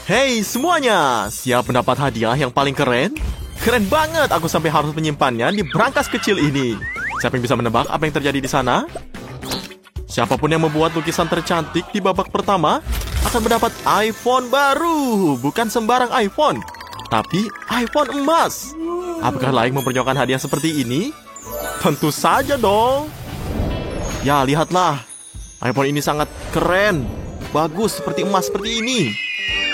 Hey semuanya, siap mendapat hadiah yang paling keren? Keren banget, aku sampai harus menyimpannya di brankas kecil ini. Siapa yang bisa menebak apa yang terjadi di sana? Siapapun yang membuat lukisan tercantik di babak pertama akan mendapat iPhone baru. Bukan sembarang iPhone, tapi iPhone emas. Apakah layak memperjuangkan hadiah seperti ini? Tentu saja dong. Ya, lihatlah. iPhone ini sangat keren. Bagus seperti emas seperti ini.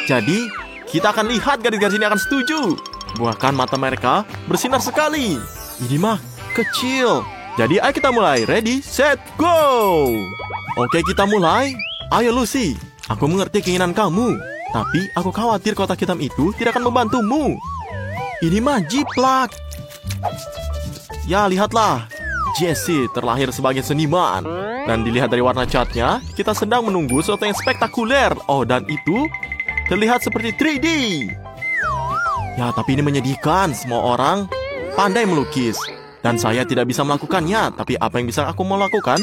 Jadi, kita akan lihat gadis-gadis ini akan setuju. Bahkan mata mereka bersinar sekali. Ini mah kecil. Jadi, ayo kita mulai. Ready, set, go! Oke, kita mulai. Ayo, Lucy. Aku mengerti keinginan kamu. Tapi, aku khawatir kotak hitam itu tidak akan membantumu. Ini mah jiplak. Ya, lihatlah. Jessie terlahir sebagai seniman. Dan dilihat dari warna catnya, kita sedang menunggu sesuatu yang spektakuler. Oh, dan itu terlihat seperti 3D. Ya, tapi ini menyedihkan. Semua orang pandai melukis. Dan saya tidak bisa melakukannya. Tapi apa yang bisa aku mau lakukan?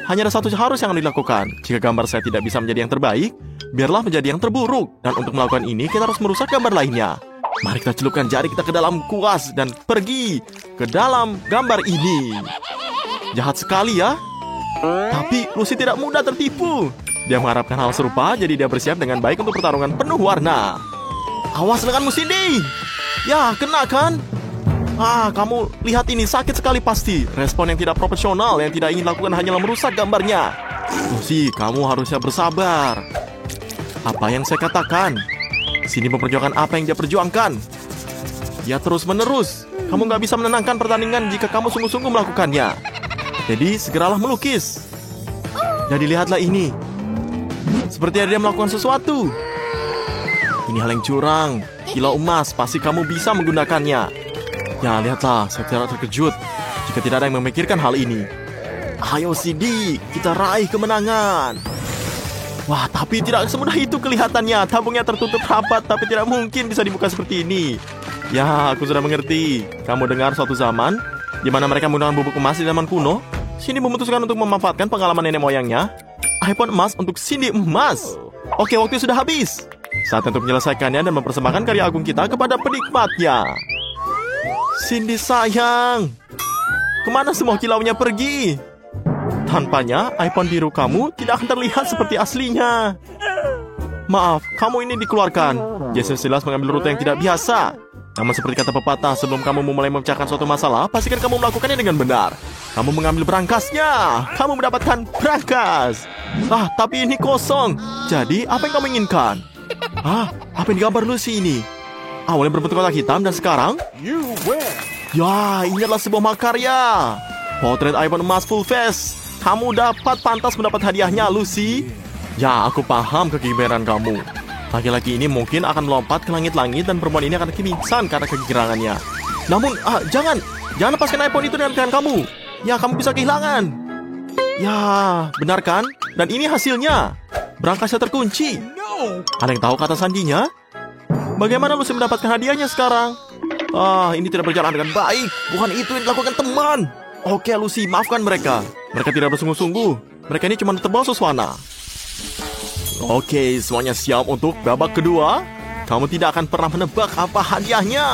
Hanya ada satu harus yang dilakukan. Jika gambar saya tidak bisa menjadi yang terbaik, biarlah menjadi yang terburuk. Dan untuk melakukan ini, kita harus merusak gambar lainnya. Mari kita celupkan jari kita ke dalam kuas dan pergi ke dalam gambar ini. Jahat sekali ya. Tapi Lucy tidak mudah tertipu. Dia mengharapkan hal serupa, jadi dia bersiap dengan baik untuk pertarungan penuh warna. Awas denganmu, Cindy. Ya, kena kan? Kamu lihat ini, sakit sekali pasti. Respon yang tidak profesional, yang tidak ingin lakukan hanyalah merusak gambarnya. Lucy, kamu harusnya bersabar. Apa yang saya katakan? Sini memperjuangkan apa yang dia perjuangkan. Ya terus menerus. Kamu nggak bisa menenangkan pertandingan jika kamu sungguh-sungguh melakukannya. Jadi segeralah melukis. Jadi lihatlah ini. Seperti dia melakukan sesuatu. Ini hal yang curang. Kilau emas, pasti kamu bisa menggunakannya. Ya, lihatlah, saya tidak terkejut jika tidak ada yang memikirkan hal ini. Ayo CD, kita raih kemenangan. Wah, tapi tidak semudah itu kelihatannya. Tabungnya tertutup rapat, tapi tidak mungkin bisa dibuka seperti ini. Ya, aku sudah mengerti. Kamu dengar suatu zaman di mana mereka menggunakan bubuk emas di zaman kuno. Cindy memutuskan untuk memanfaatkan pengalaman nenek moyangnya. iPhone emas untuk Cindy emas. Oke, waktu sudah habis. Saat untuk menyelesaikannya dan mempersembahkan karya agung kita kepada penikmatnya. Cindy sayang, kemana semua kilaunya pergi? Tanpanya, iPhone biru kamu tidak akan terlihat seperti aslinya. Maaf, kamu ini dikeluarkan. Jessie jelas mengambil rute yang tidak biasa. Namun seperti kata pepatah, sebelum kamu memulai memecahkan suatu masalah, pastikan kamu melakukannya dengan benar. Kamu mengambil berangkasnya. Kamu mendapatkan berangkas. Tapi ini kosong. Jadi, apa yang kamu inginkan? Apa yang digambar Lucy ini? Awalnya berbentuk kotak hitam dan sekarang? Ya, ini adalah sebuah makarya. Potret iPhone emas full face. Kamu dapat pantas mendapat hadiahnya, Lucy. Ya, aku paham kegigiran kamu. Laki-laki ini mungkin akan melompat ke langit-langit dan perempuan ini akan pingsan karena kegirangannya. Namun, jangan lepaskan iPhone itu dengan tangan kamu. Ya, kamu bisa kehilangan. Ya, benar kan? Dan ini hasilnya. Berangkasnya terkunci. Ada yang tahu kata sandinya? Bagaimana Lucy mendapatkan hadiahnya sekarang? Ini tidak berjalan dengan baik. Bukan itu yang dilakukan teman. Oke, Lucy, maafkan mereka. Mereka tidak bersungguh-sungguh. Mereka ini cuma terbawa suasana. Oke, semuanya siap untuk babak kedua. Kamu tidak akan pernah menebak apa hadiahnya.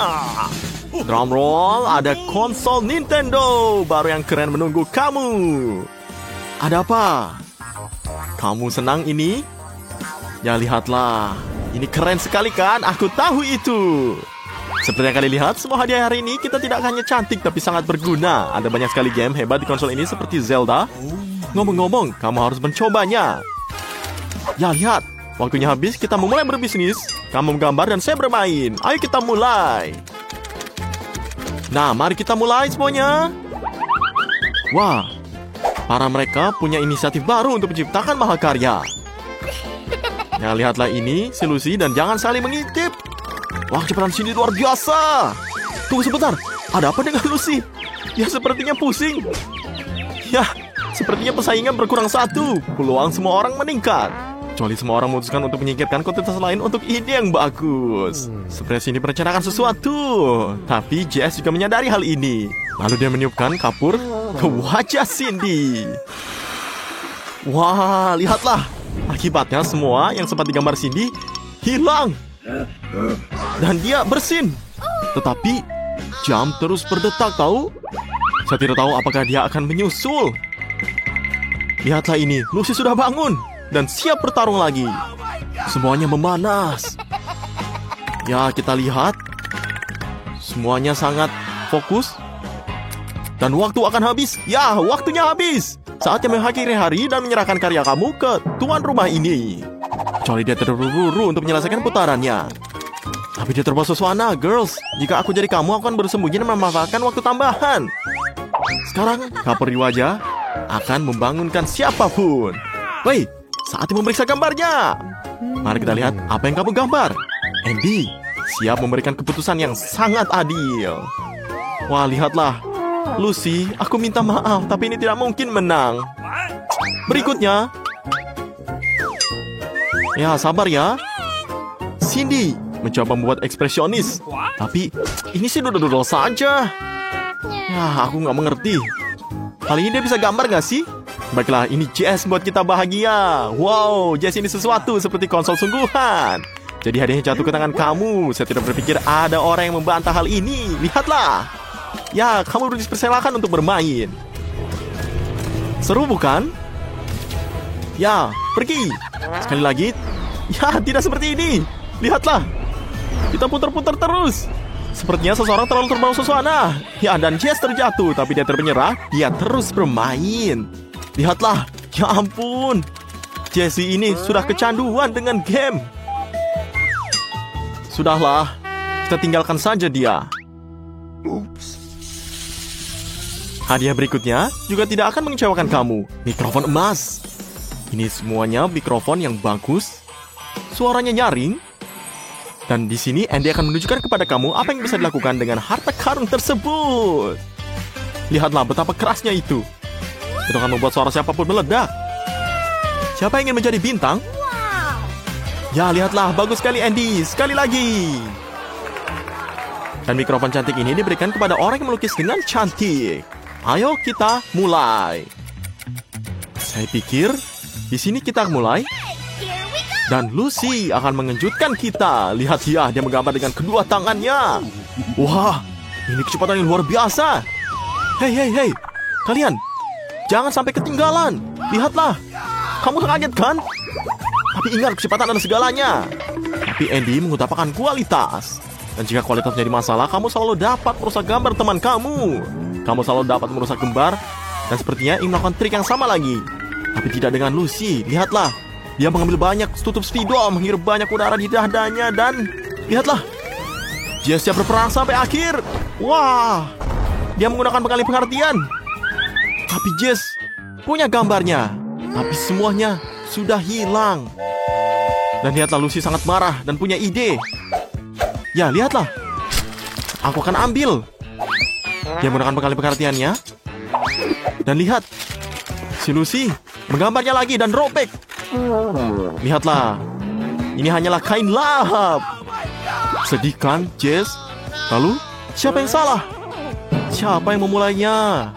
Drum roll, ada konsol Nintendo baru yang keren menunggu kamu. Ada apa? Kamu senang ini? Ya, lihatlah. Ini keren sekali kan? Aku tahu itu. Seperti yang kalian lihat, semua hadiah hari ini kita tidak hanya cantik tapi sangat berguna. Ada banyak sekali game hebat di konsol ini seperti Zelda. Ngomong-ngomong, kamu harus mencobanya. Ya, lihat. Waktunya habis, kita memulai berbisnis. Kamu menggambar dan saya bermain. Ayo kita mulai. Nah, mari kita mulai semuanya. Wah, para mereka punya inisiatif baru untuk menciptakan mahakarya. Ya, lihatlah ini, si Lucy, dan jangan saling mengintip. Wah, kecepatan sini luar biasa. Tunggu sebentar, ada apa dengan Lucy? Ya, sepertinya pusing. Ya, sepertinya persaingan berkurang satu. Peluang semua orang meningkat. Kecuali semua orang memutuskan untuk menyingkirkan kontestan lain untuk ide yang bagus. Seperti ini merencanakan sesuatu. Tapi Jess juga menyadari hal ini. Lalu dia meniupkan kapur ke wajah Cindy. Wah, lihatlah. Akibatnya semua yang sempat digambar Cindy hilang. Dan dia bersin. Tetapi jam terus berdetak tahu. Saya tidak tahu apakah dia akan menyusul. Lihatlah ini, Lucy sudah bangun dan siap bertarung lagi. Semuanya memanas. Ya, kita lihat. Semuanya sangat fokus. Dan waktu akan habis. Ya, waktunya habis. Saatnya mengakhiri hari dan menyerahkan karya kamu ke tuan rumah ini. Kecuali dia terburu-buru untuk menyelesaikan putarannya. Tapi dia terbawa suasana, girls. Jika aku jadi kamu, aku akan bersembunyi dan memanfaatkan waktu tambahan. Sekarang, kapur di wajah akan membangunkan siapapun. Woi, saatnya memeriksa gambarnya. Mari kita lihat apa yang kamu gambar. Andy siap memberikan keputusan yang sangat adil. Wah, lihatlah. Lucy, aku minta maaf, tapi ini tidak mungkin menang. Berikutnya. Ya, sabar ya. Cindy mencoba membuat ekspresionis. Tapi, ini sih dodol-dodol saja. Ya, aku nggak mengerti. Kali ini dia bisa gambar nggak sih? Baiklah, ini Jess buat kita bahagia. Wow, Jess ini sesuatu seperti konsol sungguhan. Jadi hadiahnya jatuh ke tangan kamu. Saya tidak berpikir ada orang yang membantah hal ini. Lihatlah. Ya, kamu dipersilakan untuk bermain. Seru bukan? Ya, pergi. Sekali lagi. Ya, tidak seperti ini. Lihatlah. Kita putar-putar terus. Sepertinya seseorang terlalu terbawa suasana. Ya, dan Jess terjatuh, tapi dia termenyerah. Dia terus bermain. Lihatlah. Ya ampun. Jessie ini sudah kecanduan dengan game. Sudahlah. Kita tinggalkan saja dia. Hadiah berikutnya juga tidak akan mengecewakan kamu. Mikrofon emas. Ini semuanya mikrofon yang bagus. Suaranya nyaring. Dan di sini Andy akan menunjukkan kepada kamu apa yang bisa dilakukan dengan harta karun tersebut. Lihatlah betapa kerasnya itu. Itu akan membuat suara siapapun meledak. Siapa yang ingin menjadi bintang? Ya, lihatlah, bagus sekali Andy. Sekali lagi. Dan mikrofon cantik ini diberikan kepada orang yang melukis dengan cantik. Ayo kita mulai. Saya pikir di sini kita mulai. Dan Lucy akan mengejutkan kita. Lihat dia menggambar dengan kedua tangannya. Wah, ini kecepatan yang luar biasa. Hei, kalian jangan sampai ketinggalan. Lihatlah, kamu kaget kan? Tapi ingat, kecepatan adalah segalanya. Tapi Andy mengutamakan kualitas. Dan jika kualitas menjadi masalah, kamu selalu dapat merusak gambar teman kamu. Kamu selalu dapat merusak gambar. Dan sepertinya ingin melakukan trik yang sama lagi. Tapi tidak dengan Lucy. Lihatlah, dia mengambil banyak tutup spidol, menghirup banyak udara di dadanya. Dan lihatlah, Jess siap berperang sampai akhir. Wah, dia menggunakan pengalih pengertian. Tapi Jess punya gambarnya. Tapi semuanya sudah hilang. Dan lihatlah, Lucy sangat marah dan punya ide. Ya, lihatlah. Aku akan ambil. Dia menggunakan pengalih pengertiannya. Dan lihat, si Lucy menggambarnya lagi dan robek. Lihatlah, ini hanyalah kain lahap. Sedih kan, Jess? Lalu, siapa yang salah? Siapa yang memulainya?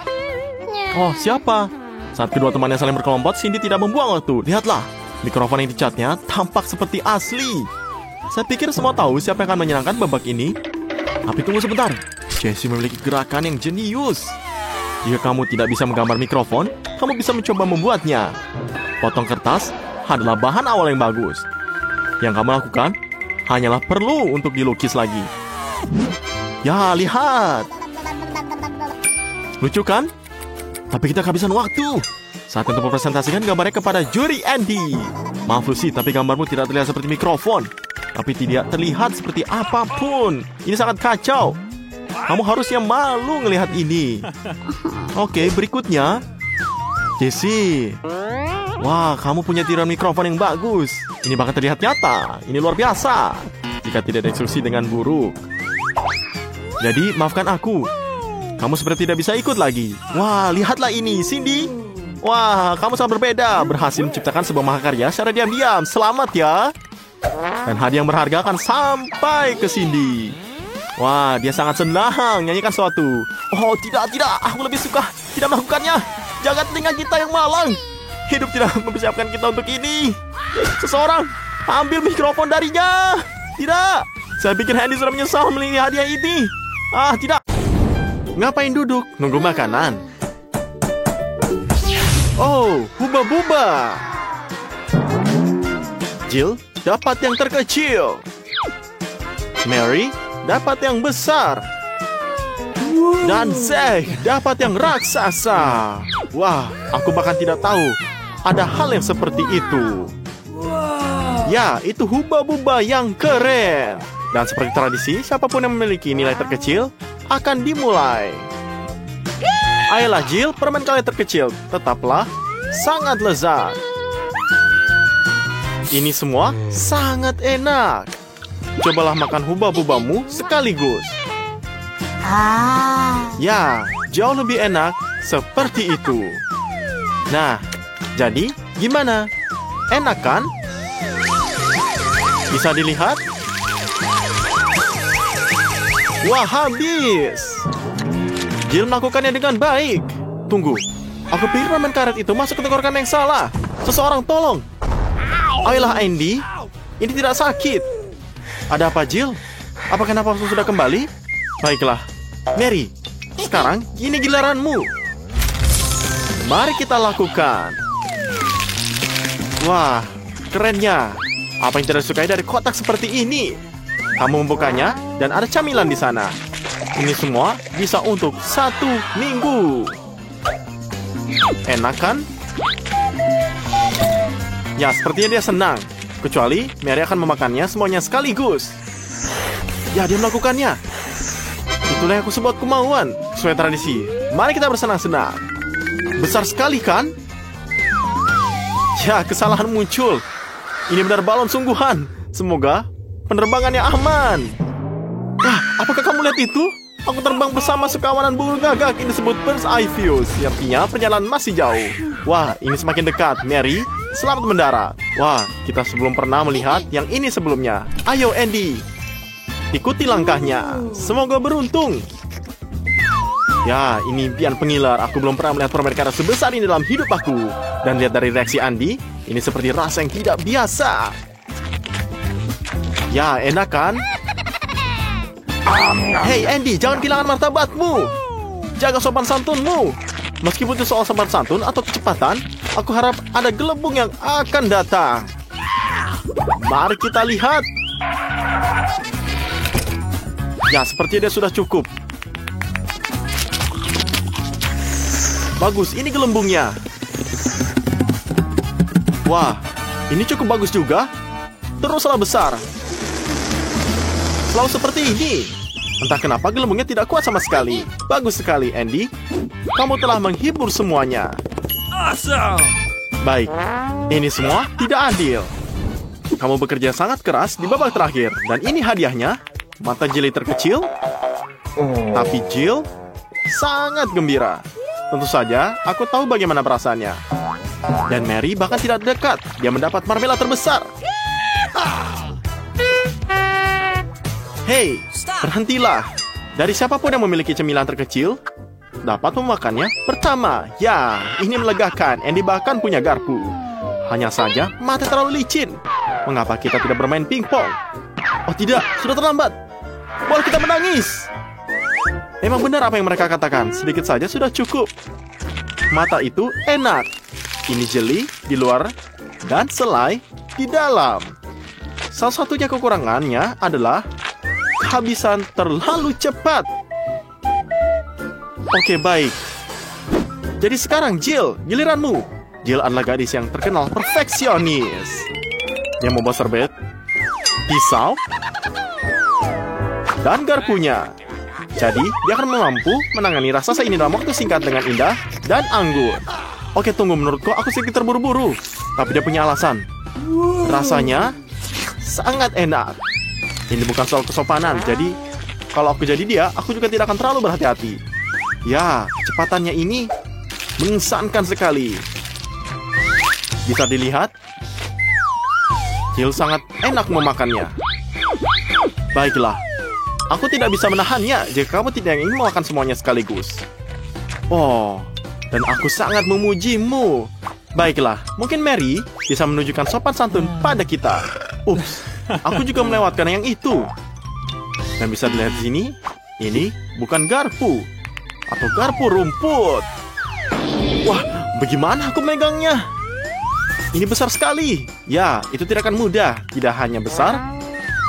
Oh, siapa? Saat kedua temannya saling berkelompok, Cindy tidak membuang waktu. Lihatlah, mikrofon yang dicatnya tampak seperti asli. Saya pikir semua tahu siapa yang akan menyenangkan babak ini. Tapi tunggu sebentar, Jessie memiliki gerakan yang jenius. Jika kamu tidak bisa menggambar mikrofon, kamu bisa mencoba membuatnya. Potong kertas adalah bahan awal yang bagus. Yang kamu lakukan hanyalah perlu untuk dilukis lagi. Ya, lihat. Lucu kan? Tapi kita kehabisan waktu. Saat untuk mempresentasikan gambarnya kepada juri Andy. Maaf Lucy, tapi gambarmu tidak terlihat seperti mikrofon. Tapi tidak terlihat seperti apapun. Ini sangat kacau. Kamu harusnya malu melihat ini. Oke, berikutnya Jessie. Wah, kamu punya tiruan mikrofon yang bagus. Ini bahkan terlihat nyata. Ini luar biasa. Jika tidak ada instruksi dengan buruk. Jadi, maafkan aku. Kamu seperti tidak bisa ikut lagi. Wah, lihatlah ini, Cindy. Wah, kamu sangat berbeda. Berhasil menciptakan sebuah mahakarya secara diam-diam. Selamat ya. Dan hadiah yang berharga akan sampai ke Cindy. Wah, dia sangat senang nyanyikan sesuatu. Oh, tidak. Aku lebih suka tidak melakukannya. Jaga telinga kita yang malang. Hidup tidak mempersiapkan kita untuk ini. Seseorang Ambil mikrofon darinya. Tidak. Saya pikir Andy sudah menyesal memiliki hadiah ini. Tidak. Ngapain duduk? Nunggu makanan. Oh, Huba-Buba. Jill dapat yang terkecil. Mary dapat yang besar. Dan Zack dapat yang raksasa. Wah, aku bahkan tidak tahu ada hal yang seperti itu. Ya, itu Huba-Buba yang keren. Dan seperti tradisi, siapapun yang memiliki nilai terkecil akan dimulai. Ayolah Jill, permen kalian terkecil tetaplah sangat lezat. Ini semua sangat enak. Cobalah makan Huba-Bubamu sekaligus. Ya, jauh lebih enak seperti itu. Nah, jadi gimana? Enak kan? Bisa dilihat? Wah, habis. Jill melakukannya dengan baik. Tunggu, aku pikir permen karet itu masuk ke tenggorokan yang salah. Seseorang tolong. Ayolah Andy, ini tidak sakit. Ada apa Jill? Apakah nafasmu sudah kembali? Baiklah, Mary, sekarang ini giliranmu. Mari kita lakukan. Wah, kerennya. Apa yang tidak disukai dari kotak seperti ini? Kamu membukanya dan ada camilan di sana. Ini semua bisa untuk 1 minggu. Enak kan? Ya, sepertinya dia senang. Kecuali Mary akan memakannya semuanya sekaligus. Ya, dia melakukannya. Itulah yang aku sebut kemauan. Sesuai tradisi, mari kita bersenang-senang. Besar sekali kan? Ya, kesalahan muncul. Ini benar balon sungguhan. Semoga penerbangannya aman. Wah, apakah kamu lihat itu? Aku terbang bersama sekawanan burung gagak. Ini disebut bird's eye view. Artinya perjalanan masih jauh. Wah, ini semakin dekat. Mary, selamat mendarat. Wah, kita sebelum pernah melihat yang ini sebelumnya. Ayo Andy, ikuti langkahnya. Semoga beruntung. Ya, ini impian pengilar. Aku belum pernah melihat permen karet sebesar ini dalam hidup aku. Dan lihat dari reaksi Andy, ini seperti rasa yang tidak biasa. Ya, enak kan? Hey Andy, jangan kehilangan martabatmu. Jaga sopan santunmu. Meskipun itu soal sopan santun atau kecepatan, aku harap ada gelembung yang akan datang. Mari kita lihat. Ya, sepertinya dia sudah cukup. Bagus, ini gelembungnya. Wah, ini cukup bagus juga. Teruslah besar. Selalu seperti ini. Entah kenapa gelembungnya tidak kuat sama sekali. Bagus sekali, Andy. Kamu telah menghibur semuanya. Awesome. Baik, ini semua tidak adil. Kamu bekerja sangat keras di babak terakhir. Dan ini hadiahnya, mata Jill terkecil. Tapi Jill sangat gembira. Tentu saja, aku tahu bagaimana perasaannya. Dan Mary bahkan tidak dekat. Dia mendapat marmela terbesar. Hei, berhentilah. Dari siapapun yang memiliki cemilan terkecil dapat memakannya pertama. Ya, ini melegakan. Andy bahkan punya garpu. Hanya saja, mata terlalu licin. Mengapa kita tidak bermain pingpong? Oh tidak, sudah terlambat. Bola kita menangis. Memang benar apa yang mereka katakan. Sedikit saja sudah cukup. Mata itu enak. Ini jeli di luar dan selai di dalam. Salah satunya kekurangannya adalah kehabisan terlalu cepat. Oke, baik. Jadi sekarang Jill, giliranmu. Jill adalah gadis yang terkenal perfeksionis. Dia membawa serbet, pisau, dan garpunya. Jadi, dia akan mampu menangani raksasa ini dalam waktu singkat dengan indah dan anggun. Oke, tunggu, menurutku aku sedikit terburu-buru. Tapi dia punya alasan. Rasanya sangat enak. Ini bukan soal kesopanan, jadi kalau aku jadi dia, aku juga tidak akan terlalu berhati-hati. Ya, kecepatannya ini mengesankan sekali. Bisa dilihat, Jill sangat enak memakannya. Baiklah, aku tidak bisa menahannya jika kamu tidak ingin memakan semuanya sekaligus. Oh, dan aku sangat memujimu. Baiklah, mungkin Mary bisa menunjukkan sopan santun pada kita. Ups, aku juga melewatkan yang itu. Dan bisa dilihat di sini, ini bukan garpu atau garpu rumput. Wah, bagaimana aku megangnya? Ini besar sekali. Ya, itu tidak akan mudah. Tidak hanya besar,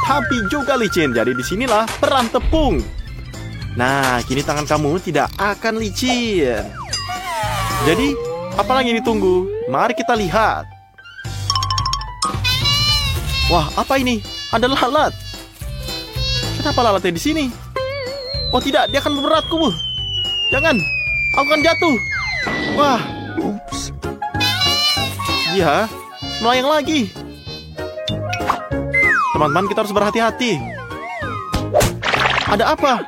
tapi juga licin. Jadi disinilah peran tepung. Nah, kini tangan kamu tidak akan licin. Jadi, apalagi ditunggu? Mari kita lihat. Wah, apa ini? Ada lalat. Kenapa lalatnya di sini? Oh tidak, dia akan memberatku. Jangan, aku akan jatuh. Wah, ups. Dia melayang lagi. Teman-teman, kita harus berhati-hati. Ada apa?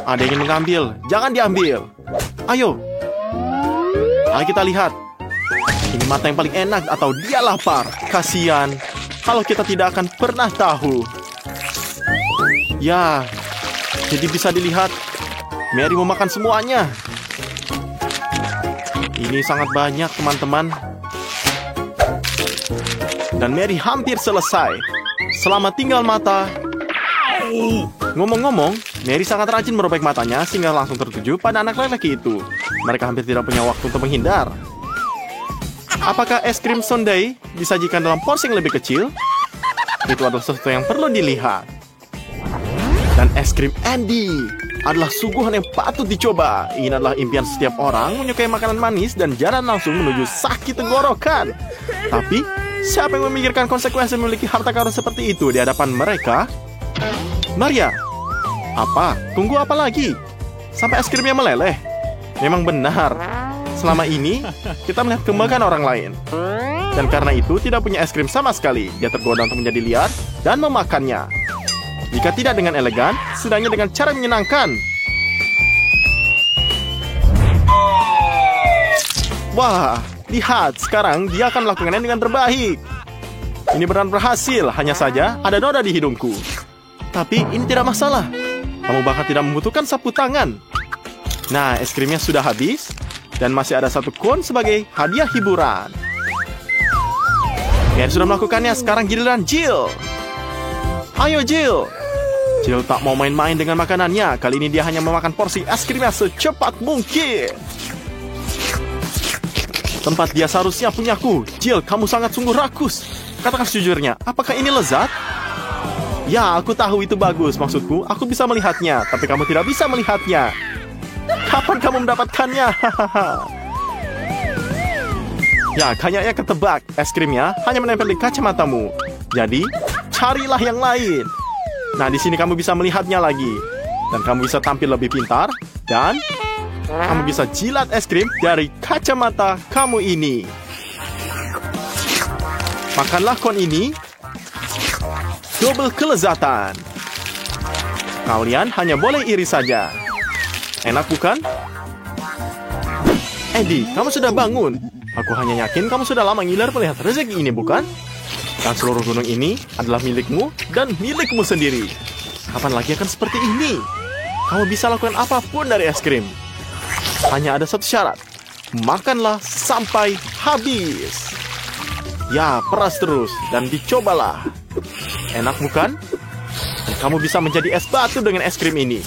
Ada yang ingin mengambil. Jangan diambil. Ayo. Ayo kita lihat. Ini mata yang paling enak atau dia lapar. Kasian. Kalau kita tidak akan pernah tahu. Ya. Jadi bisa dilihat. Mary mau makan semuanya. Ini sangat banyak, teman-teman. Dan Mary hampir selesai. Selamat tinggal mata. Ngomong-ngomong, Mary sangat rajin merobek matanya sehingga langsung tertuju pada anak lelaki itu. Mereka hampir tidak punya waktu untuk menghindar. Apakah es krim sundae disajikan dalam porsi yang lebih kecil? Itu adalah sesuatu yang perlu dilihat. Dan es krim Andy adalah suguhan yang patut dicoba. Ini adalah impian setiap orang menyukai makanan manis dan jalan langsung menuju sakit tenggorokan. Tapi, siapa yang memikirkan konsekuensi memiliki harta karun seperti itu di hadapan mereka? Maria, apa? Tunggu apa lagi? Sampai es krimnya meleleh. Memang benar. Selama ini, kita melihat kebanggaan orang lain. Dan karena itu, tidak punya es krim sama sekali. Dia tergoda untuk menjadi liar dan memakannya. Jika tidak dengan elegan, setidaknya dengan cara menyenangkan. Wah, lihat. Sekarang dia akan melakukannya dengan terbaik. Ini benar berhasil. Hanya saja, ada noda di hidungku. Tapi ini tidak masalah. Kamu bahkan tidak membutuhkan sapu tangan. Nah, es krimnya sudah habis. Dan masih ada satu kon sebagai hadiah hiburan. Mary sudah melakukannya. Sekarang giliran Jill. Ayo Jill. Jill tak mau main-main dengan makanannya. Kali ini dia hanya memakan porsi es krimnya secepat mungkin. Tempat dia seharusnya punyaku. Jill, kamu sangat sungguh rakus. Katakan sejujurnya, apakah ini lezat? Ya, aku tahu itu bagus. Maksudku, aku bisa melihatnya. Tapi kamu tidak bisa melihatnya. Kapan kamu mendapatkannya? Ya, kayaknya ketebak. Es krimnya hanya menempel di kacamatamu. Jadi, carilah yang lain. Nah, di sini kamu bisa melihatnya lagi. Dan kamu bisa tampil lebih pintar. Dan kamu bisa jilat es krim dari kacamata kamu ini. Makanlah kon ini. Double kelezatan. Kalian hanya boleh iri saja. Enak bukan? Andy, kamu sudah bangun. Aku hanya yakin kamu sudah lama ngiler melihat rezeki ini, bukan? Dan seluruh gunung ini adalah milikmu dan milikmu sendiri. Kapan lagi akan seperti ini? Kamu bisa lakukan apapun dari es krim. Hanya ada satu syarat. Makanlah sampai habis. Ya, peras terus dan dicobalah. Enak bukan? Dan kamu bisa menjadi es batu dengan es krim ini.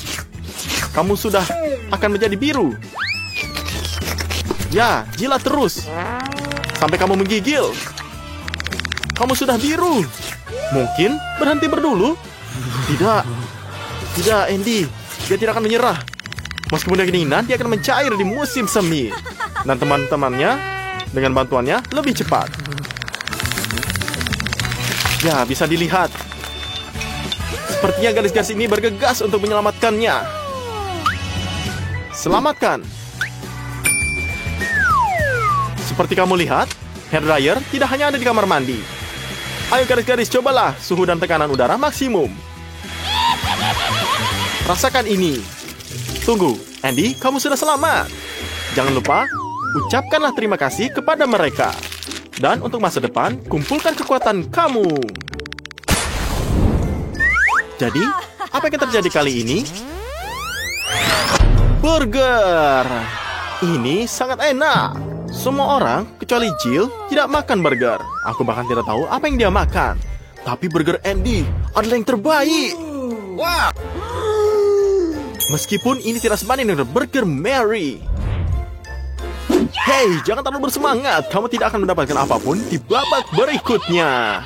Kamu sudah akan menjadi biru. Ya, jilat terus sampai kamu menggigil. Kamu sudah biru. Mungkin berhenti berdulu. Tidak. Tidak, Andy. Dia tidak akan menyerah. Meskipun dia kedinginan, dia akan mencair di musim semi. Dan teman-temannya dengan bantuannya lebih cepat. Ya, bisa dilihat. Sepertinya garis-garis ini bergegas untuk menyelamatkannya. Selamatkan. Seperti kamu lihat, hair dryer tidak hanya ada di kamar mandi. Ayo garis-garis, cobalah suhu dan tekanan udara maksimum. Rasakan ini. Tunggu, Andy, kamu sudah selamat. Jangan lupa, ucapkanlah terima kasih kepada mereka. Dan untuk masa depan, kumpulkan kekuatan kamu. Jadi, apa yang terjadi kali ini? Burger. Ini sangat enak. Semua orang, kecuali kecuali Jill tidak makan burger. Aku bahkan tidak tahu apa yang dia makan. Tapi burger Andy adalah yang terbaik. Wah. Meskipun ini tidak sebanding dengan burger Mary. Hei, jangan terlalu bersemangat. Kamu tidak akan mendapatkan apapun di babak berikutnya.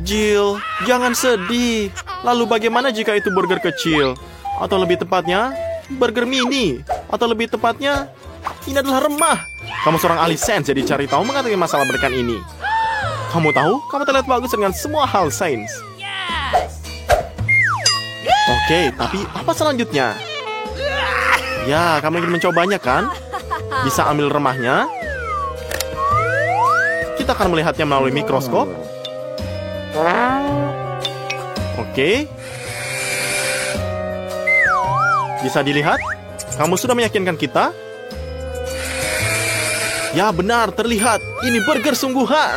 Jill, jangan sedih. Lalu bagaimana jika itu burger kecil? Atau lebih tepatnya, burger mini? Atau lebih tepatnya, ini adalah remah. Kamu seorang ahli sains, jadi cari tahu mengenai masalah berikan ini. Kamu tahu, kamu terlihat bagus dengan semua hal sains. Oke, tapi apa selanjutnya? Ya, kamu ingin mencobanya kan? Bisa ambil remahnya. Kita akan melihatnya melalui mikroskop. Oke. Bisa dilihat? Kamu sudah meyakinkan kita? Ya benar, terlihat. Ini burger sungguhan.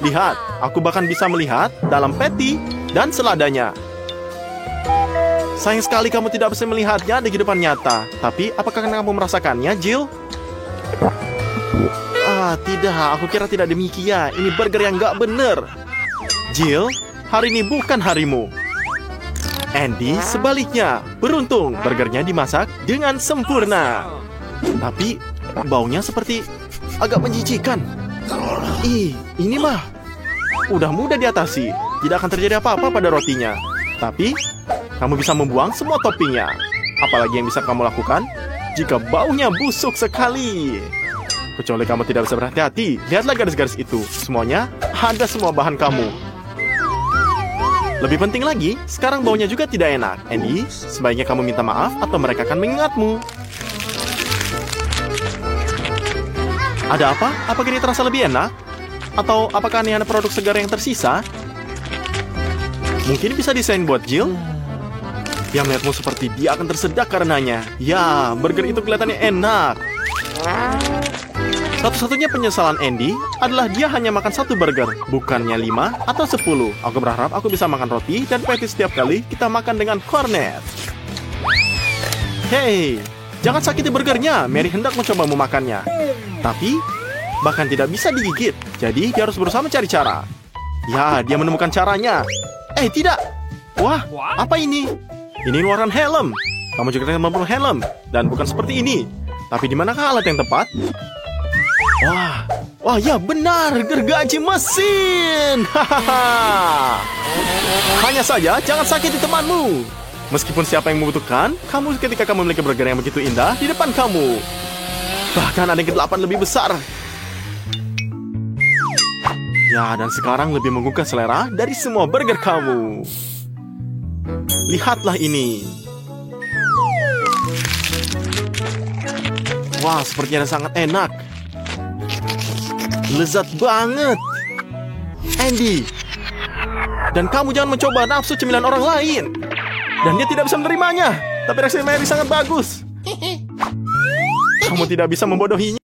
Lihat, aku bahkan bisa melihat dalam patty dan seladanya. Sayang sekali kamu tidak bisa melihatnya di kehidupan nyata. Tapi, apakah kamu merasakannya, Jill? Tidak. Aku kira tidak demikian. Ini burger yang nggak bener. Jill, hari ini bukan harimu. Andy, sebaliknya. Beruntung, burgernya dimasak dengan sempurna. Tapi, baunya seperti agak menjijikan. Ini mah udah mudah diatasi. Tidak akan terjadi apa-apa pada rotinya. Tapi, kamu bisa membuang semua toppingnya. Apalagi yang bisa kamu lakukan jika baunya busuk sekali. Kecuali kamu tidak bisa berhati-hati. Lihatlah garis-garis itu. Semuanya ada semua bahan kamu. Lebih penting lagi, sekarang baunya juga tidak enak. Andy, sebaiknya kamu minta maaf atau mereka akan mengingatmu. Ada apa? Apakah ini terasa lebih enak? Atau apakah ini ada produk segar yang tersisa? Mungkin bisa desain buat Jill? Dia melihatmu seperti dia akan tersedak karenanya. Ya, burger itu kelihatannya enak. Satu-satunya penyesalan Andy adalah dia hanya makan satu burger, bukannya 5 atau 10. Aku berharap aku bisa makan roti dan patty setiap kali kita makan dengan cornet. Hei, jangan sakiti burgernya. Mary hendak mencoba memakannya. Tapi, bahkan tidak bisa digigit. Jadi, dia harus berusaha mencari cara. Ya, dia menemukan caranya. Tidak. Wah, apa ini? Ini luaran helm. Kamu juga memperoleh helm. Dan bukan seperti ini. Tapi di manakah alat yang tepat? Wah, ya benar. Gergaji mesin. Hahaha. Hanya saja, jangan sakiti temanmu. Meskipun siapa yang membutuhkan, kamu ketika kamu memiliki burger yang begitu indah di depan kamu. Bahkan ada yang ke-8 lebih besar. Ya, dan sekarang lebih menggugah selera dari semua burger kamu. Lihatlah ini. Wah, sepertinya sangat enak. Lezat banget. Andy. Dan kamu jangan mencoba nafsu cemilan orang lain. Dan dia tidak bisa menerimanya. Tapi reaksi Mary sangat bagus. Kamu tidak bisa membodohinya.